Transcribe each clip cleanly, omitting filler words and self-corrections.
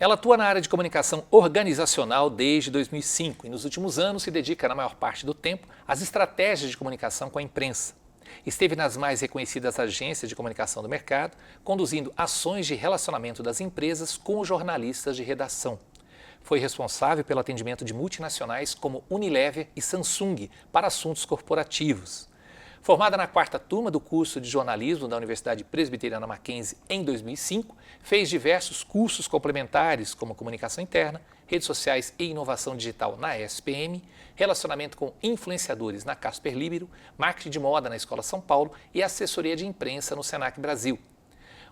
Ela atua na área de comunicação organizacional desde 2005 e nos últimos anos se dedica, na maior parte do tempo, às estratégias de comunicação com a imprensa. Esteve nas mais reconhecidas agências de comunicação do mercado, conduzindo ações de relacionamento das empresas com os jornalistas de redação. Foi responsável pelo atendimento de multinacionais como Unilever e Samsung para assuntos corporativos. Formada na 4ª turma do curso de jornalismo da Universidade Presbiteriana Mackenzie em 2005, fez diversos cursos complementares como comunicação interna, redes sociais e inovação digital na ESPM, relacionamento com influenciadores na Casper Libero, marketing de moda na Escola São Paulo e assessoria de imprensa no Senac Brasil.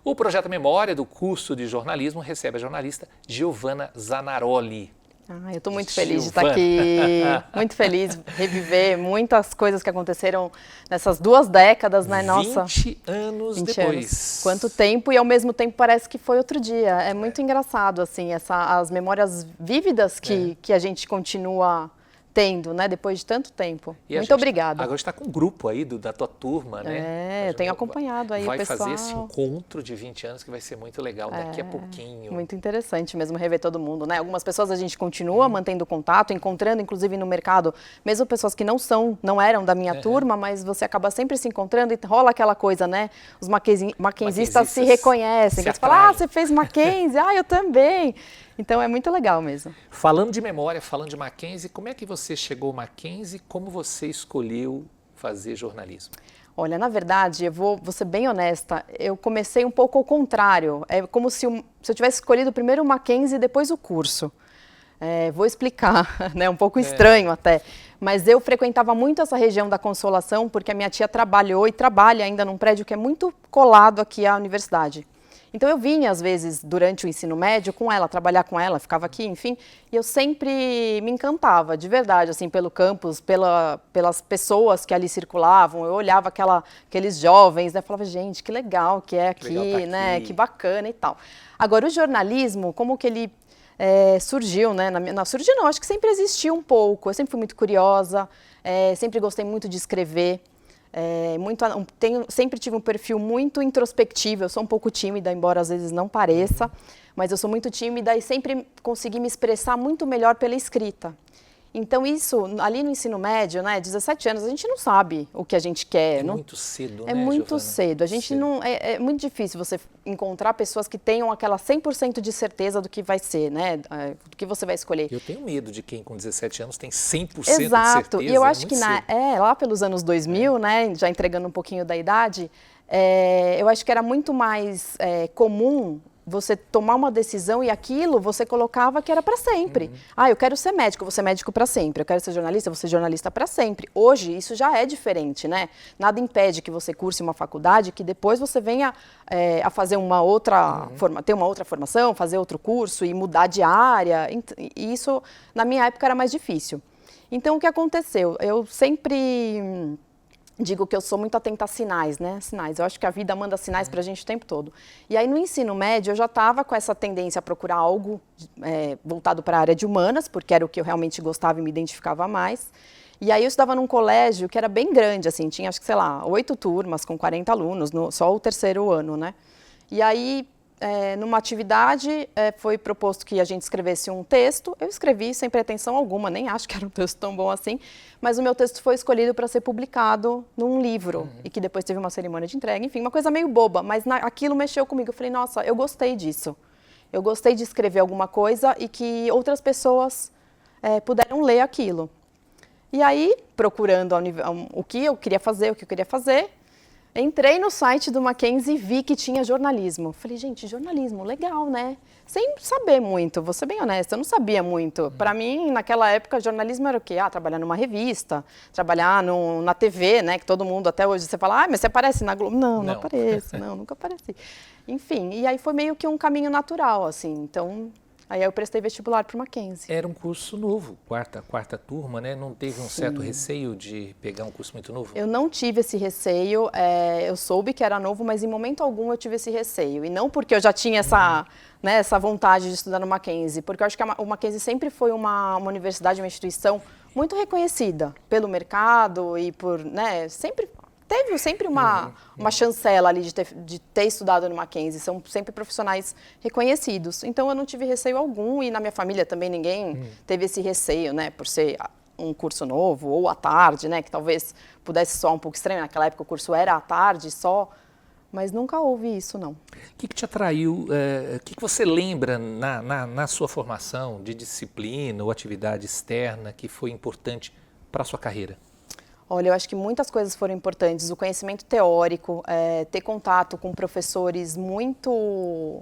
O projeto Memória do curso de jornalismo recebe a jornalista Giovana Zanaroli. Eu estou muito feliz de estar aqui, muito feliz, reviver muitas coisas que aconteceram nessas 2 décadas, né? 20 anos 20 depois. Anos. Quanto tempo, e ao mesmo tempo parece que foi outro dia. É muito engraçado, assim, as memórias vívidas que a gente continua tendo, né, depois de tanto tempo. E muito obrigada. Agora está com um grupo aí da tua turma, né? Eu tenho acompanhado aí o pessoal. Vai fazer esse encontro de 20 anos que vai ser muito legal daqui a pouquinho. Muito interessante mesmo rever todo mundo, né? Algumas pessoas a gente continua mantendo contato, encontrando inclusive no mercado, mesmo pessoas que não eram da minha turma, mas você acaba sempre se encontrando e rola aquela coisa, né? Os mackenzistas se reconhecem, você fala, você fez Mackenzie, eu também. Então é muito legal mesmo. Falando de memória, falando de Mackenzie, como é que você chegou ao Mackenzie? Como você escolheu fazer jornalismo? Olha, na verdade, eu vou ser bem honesta, eu comecei um pouco ao contrário. É como se eu tivesse escolhido primeiro o Mackenzie e depois o curso. Vou explicar, né? Um pouco estranho até. Mas eu frequentava muito essa região da Consolação porque a minha tia trabalhou e trabalha ainda num prédio que é muito colado aqui à universidade. Então eu vinha, às vezes, durante o ensino médio com ela, trabalhar com ela, ficava aqui, enfim, e eu sempre me encantava, de verdade, assim, pelo campus, pelas pessoas que ali circulavam, eu olhava aqueles jovens, né, falava, gente, que legal que é aqui, né, que bacana e tal. Agora, o jornalismo, como que ele surgiu, né, surgiu não, acho que sempre existiu um pouco, eu sempre fui muito curiosa, sempre gostei muito de escrever. Sempre tive um perfil muito introspectivo, eu sou um pouco tímida, embora às vezes não pareça, mas eu sou muito tímida e sempre consegui me expressar muito melhor pela escrita. Então isso, ali no ensino médio, né, 17 anos, a gente não sabe o que a gente quer. Muito cedo, né, É muito Giovana? cedo. A gente não, é muito difícil você encontrar pessoas que tenham aquela 100% de certeza do que vai ser, né, do que você vai escolher. Eu tenho medo de quem com 17 anos tem 100% de Exato. certeza. E eu acho que lá pelos anos 2000, né, já entregando um pouquinho da idade, eu acho que era muito mais comum você tomar uma decisão e aquilo você colocava que era para sempre. Eu quero ser médico, eu vou ser médico para sempre. Eu quero ser jornalista, eu vou ser jornalista para sempre. Hoje isso já é diferente, né? Nada impede que você curse uma faculdade, que depois você venha a fazer uma outra ter uma outra formação, fazer outro curso e mudar de área. E isso na minha época era mais difícil. Então o que aconteceu? Eu sempre digo que eu sou muito atenta a sinais, né? Sinais. Eu acho que a vida manda sinais pra gente o tempo todo. E aí no ensino médio eu já estava com essa tendência a procurar algo voltado para a área de humanas, porque era o que eu realmente gostava e me identificava mais. E aí eu estudava num colégio que era bem grande, assim, tinha acho que, sei lá, 8 turmas com 40 alunos, só o 3º ano, né? E aí, numa atividade, foi proposto que a gente escrevesse um texto. Eu escrevi sem pretensão alguma, nem acho que era um texto tão bom assim, mas o meu texto foi escolhido para ser publicado num livro, e que depois teve uma cerimônia de entrega, enfim, uma coisa meio boba, mas aquilo mexeu comigo. Eu falei, nossa, eu gostei disso. Eu gostei de escrever alguma coisa e que outras pessoas puderam ler aquilo. E aí, procurando o que eu queria fazer, entrei no site do Mackenzie e vi que tinha jornalismo. Falei, gente, jornalismo, legal, né? Sem saber muito, vou ser bem honesta, eu não sabia muito. Para mim, naquela época, jornalismo era o quê? Trabalhar numa revista, trabalhar na TV, né? Que todo mundo, até hoje, você fala, mas você aparece na Globo? Não apareço, nunca apareci. Enfim, e aí foi meio que um caminho natural, assim, então... Aí eu prestei vestibular para o Mackenzie. Era um curso novo, quarta turma, né? Não teve um certo receio de pegar um curso muito novo? Eu não tive esse receio, eu soube que era novo, mas em momento algum eu tive esse receio. E não porque eu já tinha essa vontade de estudar no Mackenzie, porque eu acho que o Mackenzie sempre foi uma universidade, uma instituição muito reconhecida pelo mercado e por, né, sempre teve sempre uma chancela ali de ter estudado no Mackenzie, são sempre profissionais reconhecidos. Então, eu não tive receio algum e na minha família também ninguém teve esse receio, né, por ser um curso novo ou à tarde, né, que talvez pudesse soar um pouco estranho, naquela época o curso era à tarde só, mas nunca houve isso, não. O que te atraiu, o que você lembra na sua formação de disciplina ou atividade externa que foi importante para a sua carreira? Olha, eu acho que muitas coisas foram importantes. O conhecimento teórico, ter contato com professores muito,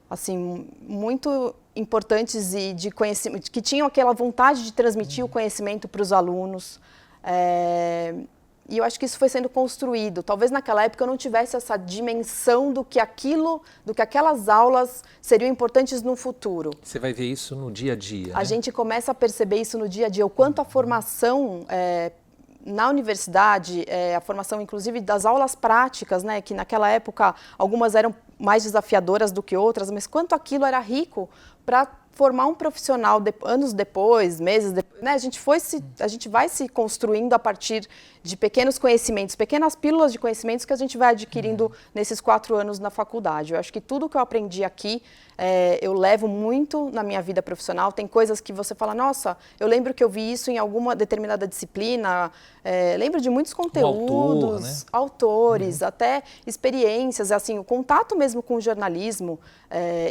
assim, muito importantes e de conhecimento, que tinham aquela vontade de transmitir o conhecimento para os alunos. E eu acho que isso foi sendo construído. Talvez naquela época eu não tivesse essa dimensão do que aquelas aulas seriam importantes no futuro. Você vai ver isso no dia a dia, A né? gente começa a perceber isso no dia a dia, o quanto a formação na universidade, a formação inclusive das aulas práticas, né, que naquela época algumas eram mais desafiadoras do que outras, mas quanto aquilo era rico para formar um profissional anos depois, meses depois, né? A gente vai se construindo a partir de pequenos conhecimentos, pequenas pílulas de conhecimentos que a gente vai adquirindo nesses 4 anos na faculdade. Eu acho que tudo que eu aprendi aqui, eu levo muito na minha vida profissional. Tem coisas que você fala, nossa, eu lembro que eu vi isso em alguma determinada disciplina, lembro de muitos conteúdos, autores, até experiências, assim, o contato mesmo com o jornalismo.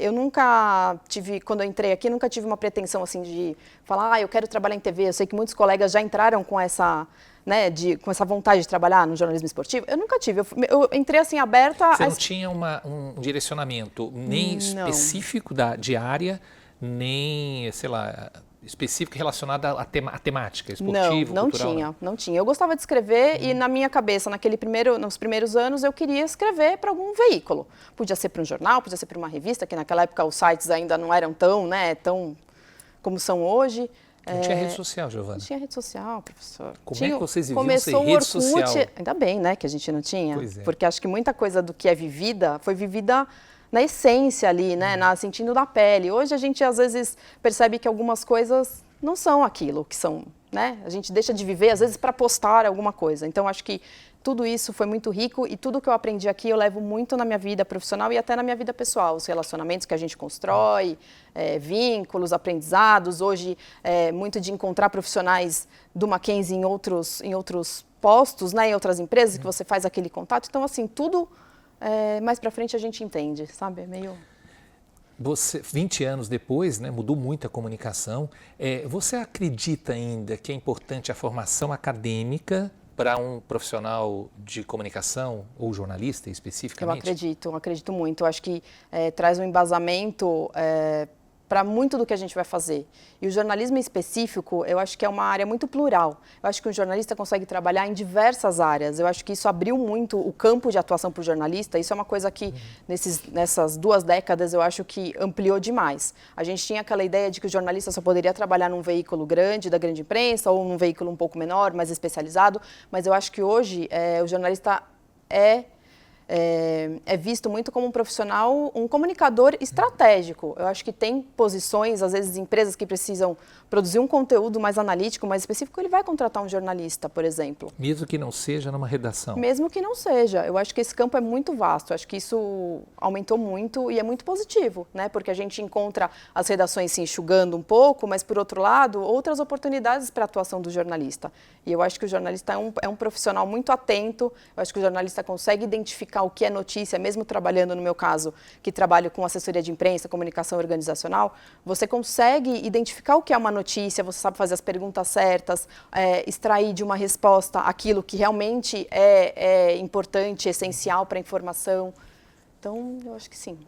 Eu nunca tive, quando eu entrei aqui, nunca tive uma pretensão assim de falar, eu quero trabalhar em TV. Eu sei que muitos colegas já entraram com essa, né, com essa vontade de trabalhar no jornalismo esportivo. Eu nunca tive. Eu entrei assim aberta. Você não tinha um direcionamento nem específico de área, nem, sei lá, específico relacionado à temática esportiva, cultural? Não tinha. Eu gostava de escrever e na minha cabeça, nos primeiros anos, eu queria escrever para algum veículo. Podia ser para um jornal, podia ser para uma revista, que naquela época os sites ainda não eram tão como são hoje. Não tinha rede social, Giovana? Não tinha rede social, professor. Como é que vocês viviam sem Começou o rede Orkut, social? ainda bem, né, que a gente não tinha. Pois é. Porque acho que muita coisa do que é vivida foi vivida na essência ali, né, sentindo da pele. Hoje a gente às vezes percebe que algumas coisas não são aquilo que são, né? A gente deixa de viver às vezes para postar alguma coisa. Então acho que tudo isso foi muito rico e tudo que eu aprendi aqui eu levo muito na minha vida profissional e até na minha vida pessoal. Os relacionamentos que a gente constrói, vínculos, aprendizados. Hoje, muito de encontrar profissionais do Mackenzie em outros postos, né, em outras empresas, que você faz aquele contato. Então, assim, tudo mais para frente a gente entende, sabe? É meio... Você, 20 anos depois, né, mudou muito a comunicação. Você acredita ainda que é importante a formação acadêmica para um profissional de comunicação ou jornalista especificamente? Eu acredito muito. Eu acho que traz um embasamento para muito do que a gente vai fazer. E o jornalismo em específico, eu acho que é uma área muito plural. Eu acho que um jornalista consegue trabalhar em diversas áreas. Eu acho que isso abriu muito o campo de atuação para o jornalista. Isso é uma coisa que, nessas 2 décadas, eu acho que ampliou demais. A gente tinha aquela ideia de que o jornalista só poderia trabalhar num veículo grande, da grande imprensa, ou num veículo um pouco menor, mais especializado. Mas eu acho que hoje o jornalista é visto muito como um profissional, um comunicador estratégico. Eu acho que tem posições, às vezes, empresas que precisam produzir um conteúdo mais analítico, mais específico, ele vai contratar um jornalista, por exemplo. Mesmo que não seja numa redação? Mesmo que não seja. Eu acho que esse campo é muito vasto. Eu acho que isso aumentou muito e é muito positivo, né? Porque a gente encontra as redações se enxugando um pouco, mas, por outro lado, outras oportunidades para a atuação do jornalista. E eu acho que o jornalista é um profissional muito atento. Eu acho que o jornalista consegue identificar o que é notícia, mesmo trabalhando, no meu caso, que trabalho com assessoria de imprensa, comunicação organizacional, você consegue identificar o que é uma notícia, você sabe fazer as perguntas certas, extrair de uma resposta aquilo que realmente é importante, essencial para a informação. Então, eu acho que sim.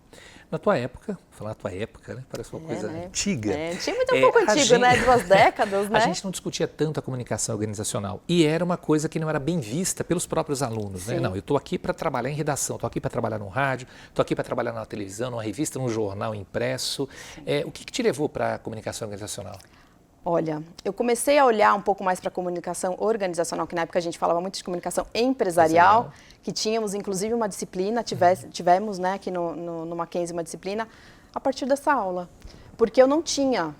Na tua época, falar tua época, né? Parece uma coisa antiga. Tinha muito pouco antigo, né? 2 décadas, né? A gente não discutia tanto a comunicação organizacional. E era uma coisa que não era bem vista pelos próprios alunos, né? Não, eu estou aqui para trabalhar em redação, estou aqui para trabalhar no rádio, estou aqui para trabalhar na televisão, numa revista, num jornal impresso. O que te levou para a comunicação organizacional? Olha, eu comecei a olhar um pouco mais para a comunicação organizacional, que na época a gente falava muito de comunicação empresarial, que tínhamos inclusive uma disciplina, tivemos, né, aqui no Mackenzie uma disciplina, a partir dessa aula. Porque eu não tinha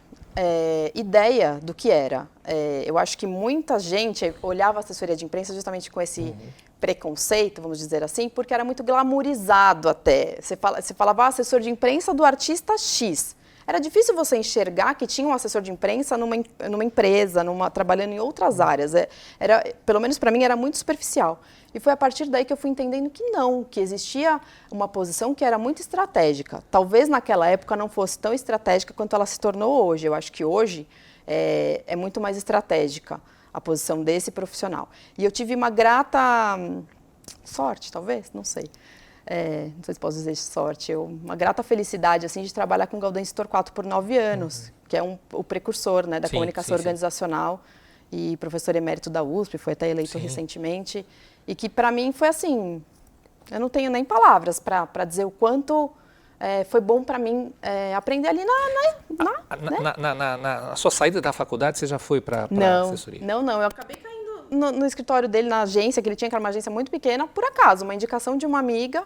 ideia do que era. Eu acho que muita gente olhava a assessoria de imprensa justamente com esse preconceito, vamos dizer assim, porque era muito glamourizado até. Você falava assessor de imprensa do artista X. Era difícil você enxergar que tinha um assessor de imprensa numa empresa, trabalhando em outras áreas. Pelo menos para mim, era muito superficial. E foi a partir daí que eu fui entendendo que não, que existia uma posição que era muito estratégica. Talvez naquela época não fosse tão estratégica quanto ela se tornou hoje. Eu acho que hoje é muito mais estratégica a posição desse profissional. E eu tive uma grata sorte, talvez, não sei. Não sei se posso dizer sorte, uma grata felicidade assim, de trabalhar com Gaudêncio Torquato por 9 anos, que é o precursor, né, da comunicação organizacional e professor emérito da USP, foi até eleito recentemente, e que para mim foi assim, eu não tenho nem palavras para dizer o quanto foi bom para mim aprender ali na sua saída da faculdade, você já foi para a assessoria? Não, eu acabei caindo no escritório dele, na agência que ele tinha, que era uma agência muito pequena, por acaso, uma indicação de uma amiga,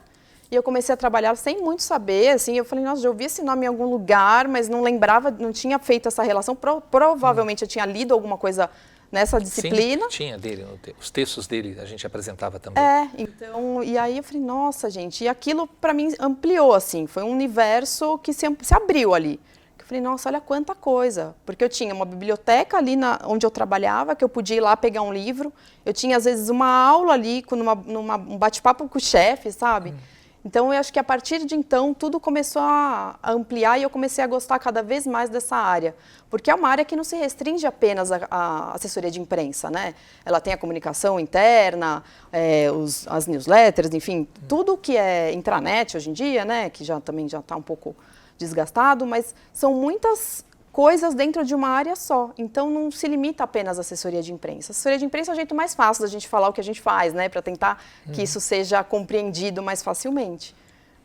e eu comecei a trabalhar sem muito saber, assim, eu falei, nossa, já ouvi esse nome em algum lugar, mas não lembrava, não tinha feito essa relação, provavelmente eu tinha lido alguma coisa nessa disciplina. Sim, tinha dele, os textos dele a gente apresentava também. Então, e aí eu falei, nossa, gente, e aquilo para mim ampliou, assim, foi um universo que se abriu ali. Eu falei, nossa, olha quanta coisa, porque eu tinha uma biblioteca ali onde eu trabalhava, que eu podia ir lá pegar um livro, eu tinha às vezes uma aula ali, um bate-papo com o chefe, sabe? Então eu acho que a partir de então tudo começou a ampliar e eu comecei a gostar cada vez mais dessa área, porque é uma área que não se restringe apenas à assessoria de imprensa, né? Ela tem a comunicação interna, as newsletters, enfim, tudo que é intranet hoje em dia, né? Que também já está um pouco desgastado, mas são muitas coisas dentro de uma área só. Então, não se limita apenas à assessoria de imprensa. A assessoria de imprensa é o jeito mais fácil da gente falar o que a gente faz, né? Para tentar que isso seja compreendido mais facilmente.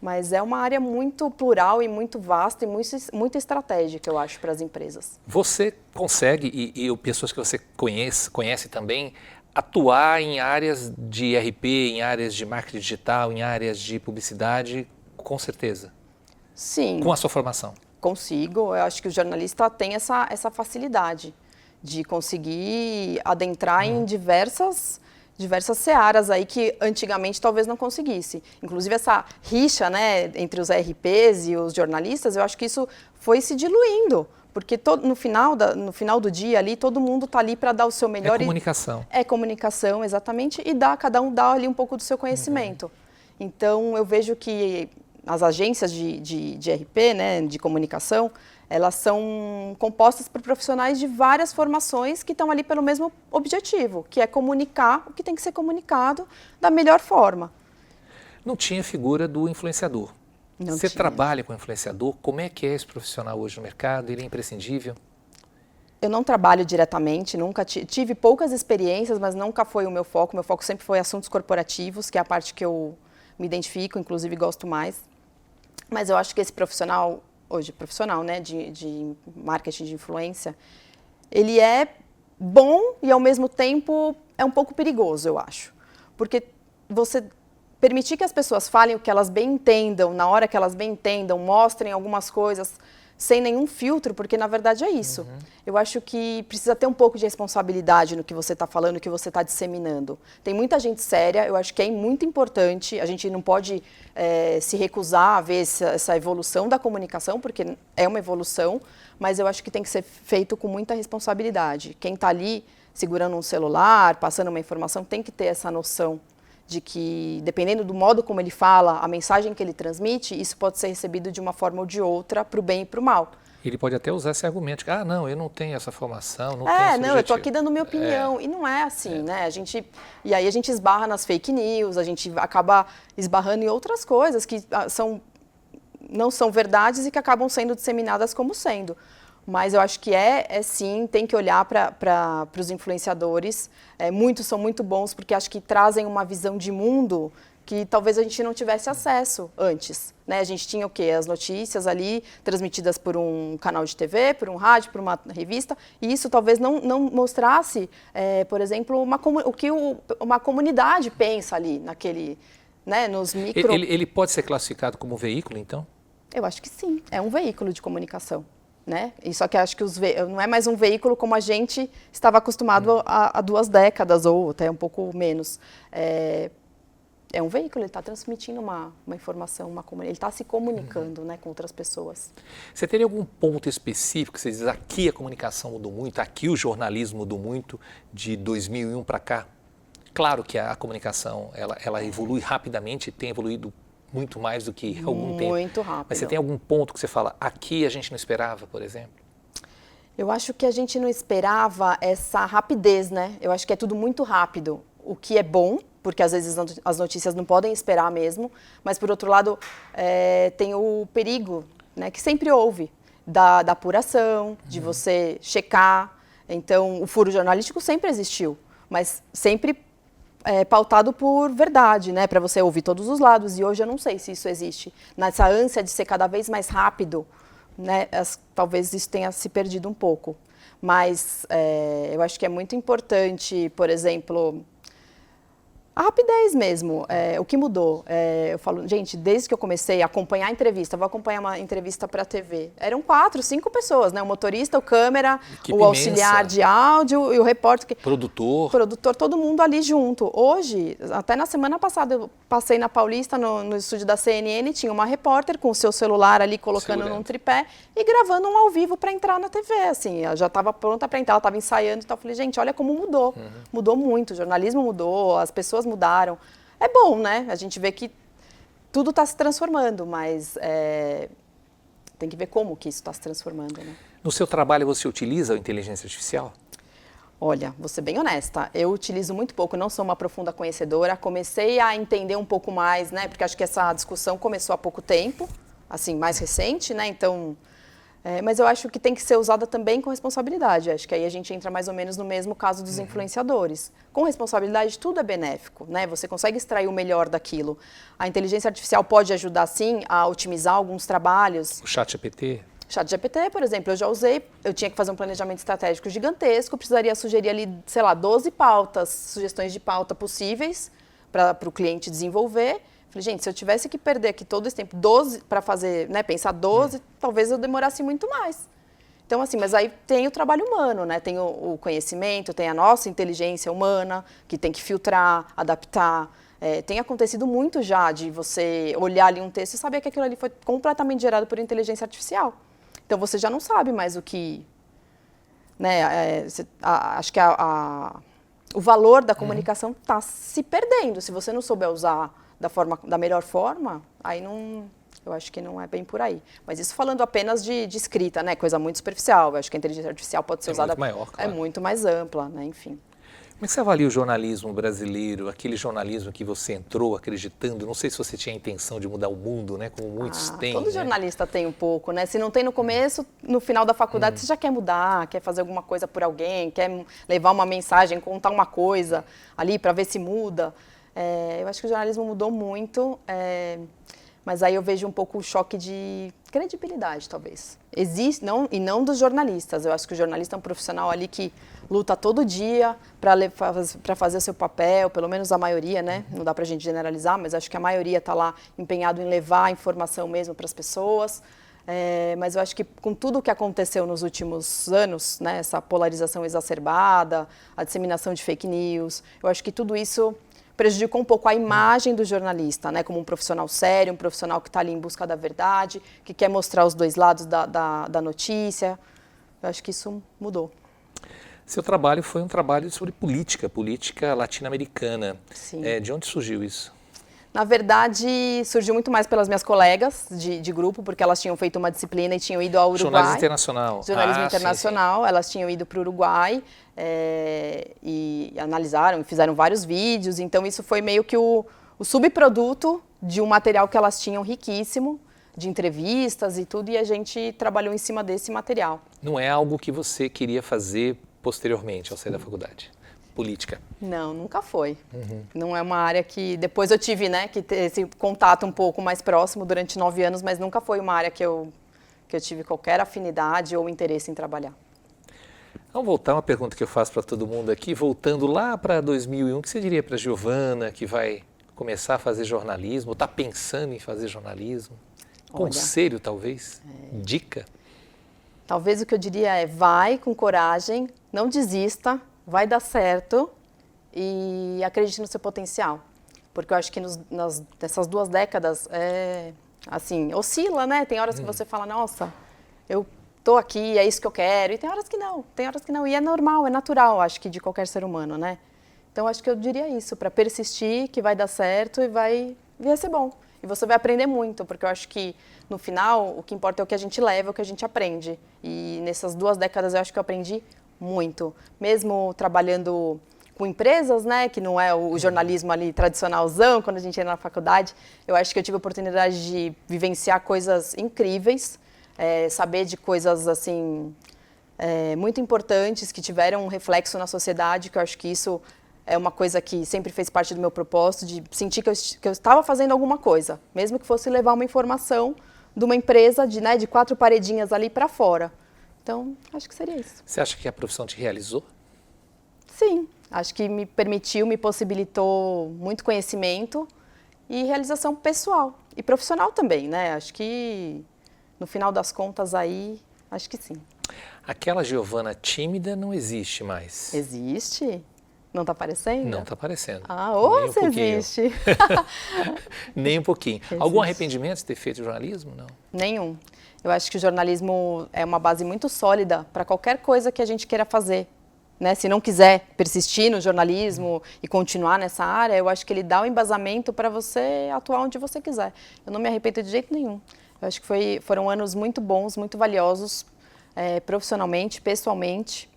Mas é uma área muito plural e muito vasta e muito estratégica, eu acho, para as empresas. Você consegue, e pessoas que você conhece também, atuar em áreas de RP, em áreas de marketing digital, em áreas de publicidade, com certeza? Sim. Com a sua formação? Consigo. Eu acho que o jornalista tem essa facilidade de conseguir adentrar em diversas searas aí que antigamente talvez não conseguisse. Inclusive essa rixa, né, entre os RPs e os jornalistas, eu acho que isso foi se diluindo. Porque no final do dia ali, todo mundo está ali para dar o seu melhor. É comunicação. É comunicação, exatamente, e cada um dá ali um pouco do seu conhecimento. Então, eu vejo que as agências de RP, né, de comunicação, elas são compostas por profissionais de várias formações que estão ali pelo mesmo objetivo, que é comunicar o que tem que ser comunicado da melhor forma. Não tinha figura do influenciador. Você trabalha com influenciador, como é que é esse profissional hoje no mercado? Ele é imprescindível? Eu não trabalho diretamente, nunca tive poucas experiências, mas nunca foi o meu foco. Meu foco sempre foi assuntos corporativos, que é a parte que eu me identifico, inclusive gosto mais. Mas eu acho que esse profissional, né, de marketing de influência, ele é bom e ao mesmo tempo é um pouco perigoso, eu acho. Porque você permitir que as pessoas falem o que elas bem entendam, na hora que elas bem entendam, mostrem algumas coisas sem nenhum filtro, porque na verdade é isso. Eu acho que precisa ter um pouco de responsabilidade no que você está falando, no que você está disseminando. Tem muita gente séria, eu acho que é muito importante, a gente não pode se recusar a ver essa evolução da comunicação, porque é uma evolução, mas eu acho que tem que ser feito com muita responsabilidade. Quem está ali segurando um celular, passando uma informação, tem que ter essa noção de que, dependendo do modo como ele fala, a mensagem que ele transmite, isso pode ser recebido de uma forma ou de outra, para o bem e para o mal. Ele pode até usar esse argumento, que, não, eu não tenho essa formação, não tenho esse objetivo. Eu estou aqui dando minha opinião, e não é assim, né? E aí a gente esbarra nas fake news, a gente acaba esbarrando em outras coisas que não são verdades e que acabam sendo disseminadas como sendo. Mas eu acho que sim, tem que olhar para os influenciadores. Muitos são muito bons porque acho que trazem uma visão de mundo que talvez a gente não tivesse acesso antes. Né? A gente tinha o quê? As notícias ali transmitidas por um canal de TV, por um rádio, por uma revista, e isso talvez não mostrasse, por exemplo, o que uma comunidade pensa ali naquele, né, nos micro... Ele pode ser classificado como veículo, então? Eu acho que sim, é um veículo de comunicação. né? E só que acho que não é mais um veículo como a gente estava acostumado há 2 décadas ou até um pouco menos. É um veículo, ele está transmitindo uma informação, ele está se comunicando, né, com outras pessoas. Você teria algum ponto específico que você diz, aqui a comunicação mudou muito, aqui o jornalismo mudou muito de 2001 para cá? Claro que a comunicação, ela evolui rapidamente, tem evoluído muito mais do que algum tempo. Muito rápido. Mas você tem algum ponto que você fala, aqui a gente não esperava, por exemplo? Eu acho que a gente não esperava essa rapidez, né? Eu acho que é tudo muito rápido, o que é bom, porque às vezes as notícias não podem esperar mesmo, mas por outro lado tem o perigo, né, que sempre houve, da apuração, de você checar. Então o furo jornalístico sempre existiu, mas sempre pautado por verdade, né, para você ouvir todos os lados, e hoje eu não sei se isso existe. Nessa ânsia de ser cada vez mais rápido, né, talvez isso tenha se perdido um pouco. Mas eu acho que é muito importante, por exemplo, a rapidez mesmo, o que mudou. Eu falo, gente, desde que eu comecei a acompanhar a entrevista, vou acompanhar uma entrevista para a TV, eram 4, 5 pessoas, né? O motorista, o câmera, equipe o auxiliar imensa. de áudio e o repórter. Produtor, todo mundo ali junto. Hoje, até na semana passada, eu passei na Paulista, no estúdio da CNN, tinha uma repórter com o seu celular ali, colocando num tripé e gravando um ao vivo para entrar na TV, assim. Ela já estava pronta para entrar, ela estava ensaiando, então eu falei, gente, olha como mudou. Mudou muito, o jornalismo mudou, as pessoas mudaram. É bom, né? A gente vê que tudo está se transformando, mas tem que ver como que isso está se transformando, né? no seu trabalho você utiliza a inteligência artificial? Olha, vou ser bem honesta, eu utilizo muito pouco, não sou uma profunda conhecedora, comecei a entender um pouco mais, né, porque acho que essa discussão começou há pouco tempo, assim, mais recente, né, então, mas eu acho que tem que ser usada também com responsabilidade, acho que aí a gente entra mais ou menos no mesmo caso dos influenciadores. Com responsabilidade tudo é benéfico, né, você consegue extrair o melhor daquilo. A inteligência artificial pode ajudar, sim, a otimizar alguns trabalhos. O ChatGPT? ChatGPT, por exemplo, eu já usei, eu tinha que fazer um planejamento estratégico gigantesco, precisaria sugerir ali, sei lá, 12 pautas, sugestões de pauta possíveis para o cliente desenvolver. Falei, gente, se eu tivesse que perder aqui todo esse tempo, 12 para fazer, né, pensar 12, talvez eu demorasse muito mais. Então, assim, mas aí tem o trabalho humano, né? Tem o conhecimento, tem a nossa inteligência humana, que tem que filtrar, adaptar. Tem acontecido muito já de você olhar ali um texto e saber que aquilo ali foi completamente gerado por inteligência artificial. Então, você já não sabe mais o que... Né, acho que o valor da comunicação está se perdendo. Se você não souber usar da melhor forma, aí não... Eu acho que não é bem por aí. Mas isso falando apenas de escrita, né? Coisa muito superficial. Eu acho que a inteligência artificial pode ser usada... muito maior, claro. É muito mais ampla, né? Enfim. Como é que você avalia o jornalismo brasileiro, aquele jornalismo que você entrou acreditando? Não sei se você tinha a intenção de mudar o mundo, né? Como muitos têm. Todo jornalista tem um pouco, né? Se não tem no começo, no final da faculdade você já quer mudar, quer fazer alguma coisa por alguém, quer levar uma mensagem, contar uma coisa ali para ver se muda. Eu acho que o jornalismo mudou muito, mas aí eu vejo um pouco o choque de credibilidade, talvez. Existe, não dos jornalistas. Eu acho que o jornalista é um profissional ali que luta todo dia para fazer o seu papel, pelo menos a maioria, né? Não dá para a gente generalizar, mas acho que a maioria está lá empenhado em levar a informação mesmo para as pessoas. Mas eu acho que com tudo o que aconteceu nos últimos anos, né? Essa polarização exacerbada, a disseminação de fake news, eu acho que tudo isso prejudicou um pouco a imagem do jornalista, né? Como um profissional sério, um profissional que está ali em busca da verdade, que quer mostrar os dois lados da notícia. Eu acho que isso mudou. Seu trabalho foi um trabalho sobre política latino-americana. Sim. De onde surgiu isso? Na verdade, surgiu muito mais pelas minhas colegas de grupo, porque elas tinham feito uma disciplina e tinham ido ao Uruguai. Jornalismo internacional. Jornalismo internacional, sim. Elas tinham ido para o Uruguai e analisaram, fizeram vários vídeos. Então, isso foi meio que o subproduto de um material que elas tinham riquíssimo, de entrevistas e tudo, e a gente trabalhou em cima desse material. Não é algo que você queria fazer posteriormente, ao sair da faculdade? Política? Não, nunca foi. Não é uma área que... Depois eu tive, né, que ter esse contato um pouco mais próximo durante 9 anos, mas nunca foi uma área que eu tive qualquer afinidade ou interesse em trabalhar. Vamos voltar a uma pergunta que eu faço para todo mundo aqui, voltando lá para 2001, o que você diria para a Giovana, que vai começar a fazer jornalismo, ou está pensando em fazer jornalismo? Conselho, talvez? Dica? Talvez o que eu diria é vai com coragem, não desista, vai dar certo e acredite no seu potencial. Porque eu acho que nessas 2 décadas, assim, oscila, né? Tem horas que você fala, nossa, eu tô aqui, é isso que eu quero. E tem horas que não. E é normal, é natural, acho que de qualquer ser humano, né? Então, acho que eu diria isso, para persistir, que vai dar certo e vai ser bom. E você vai aprender muito, porque eu acho que, no final, o que importa é o que a gente leva, o que a gente aprende. E nessas 2 décadas, eu acho que eu aprendi muito. Mesmo trabalhando com empresas, né, que não é o jornalismo ali tradicionalzão, quando a gente entra na faculdade, eu acho que eu tive a oportunidade de vivenciar coisas incríveis, saber de coisas, assim, muito importantes, que tiveram um reflexo na sociedade, que eu acho que isso é uma coisa que sempre fez parte do meu propósito, de sentir que eu estava fazendo alguma coisa, mesmo que fosse levar uma informação de uma empresa de 4 paredinhas ali para fora. Então, acho que seria isso. Você acha que a profissão te realizou? Sim, acho que me permitiu, me possibilitou muito conhecimento e realização pessoal e profissional também, né? Acho que, no final das contas, aí, acho que sim. Aquela Giovana tímida não existe mais. Existe? Não está aparecendo? Não está aparecendo. Ah, ou você existe. Nem um pouquinho. Existe. Algum arrependimento de ter feito jornalismo? Não. Nenhum. Eu acho que o jornalismo é uma base muito sólida para qualquer coisa que a gente queira fazer. Né? Se não quiser persistir no jornalismo e continuar nessa área, eu acho que ele dá o embasamento para você atuar onde você quiser. Eu não me arrependo de jeito nenhum. Eu acho que foram anos muito bons, muito valiosos, profissionalmente, pessoalmente.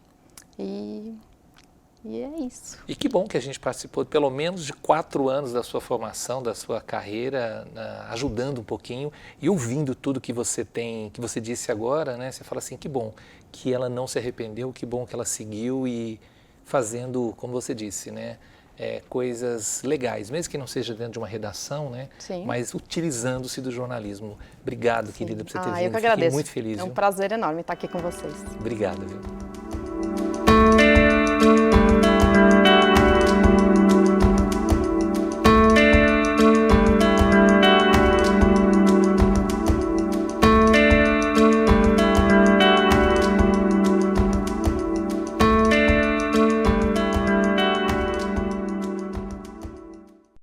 E é isso. E que bom que a gente participou pelo menos de 4 anos da sua formação, da sua carreira, ajudando um pouquinho e ouvindo tudo que você disse agora, né? Você fala assim, que bom que ela não se arrependeu, que bom que ela seguiu e fazendo, como você disse, né? Coisas legais, mesmo que não seja dentro de uma redação, né? Sim. Mas utilizando-se do jornalismo. Obrigado, querida, por você ter vindo. Eu que agradeço. Fiquei muito feliz. É um prazer enorme estar aqui com vocês. Obrigado, viu?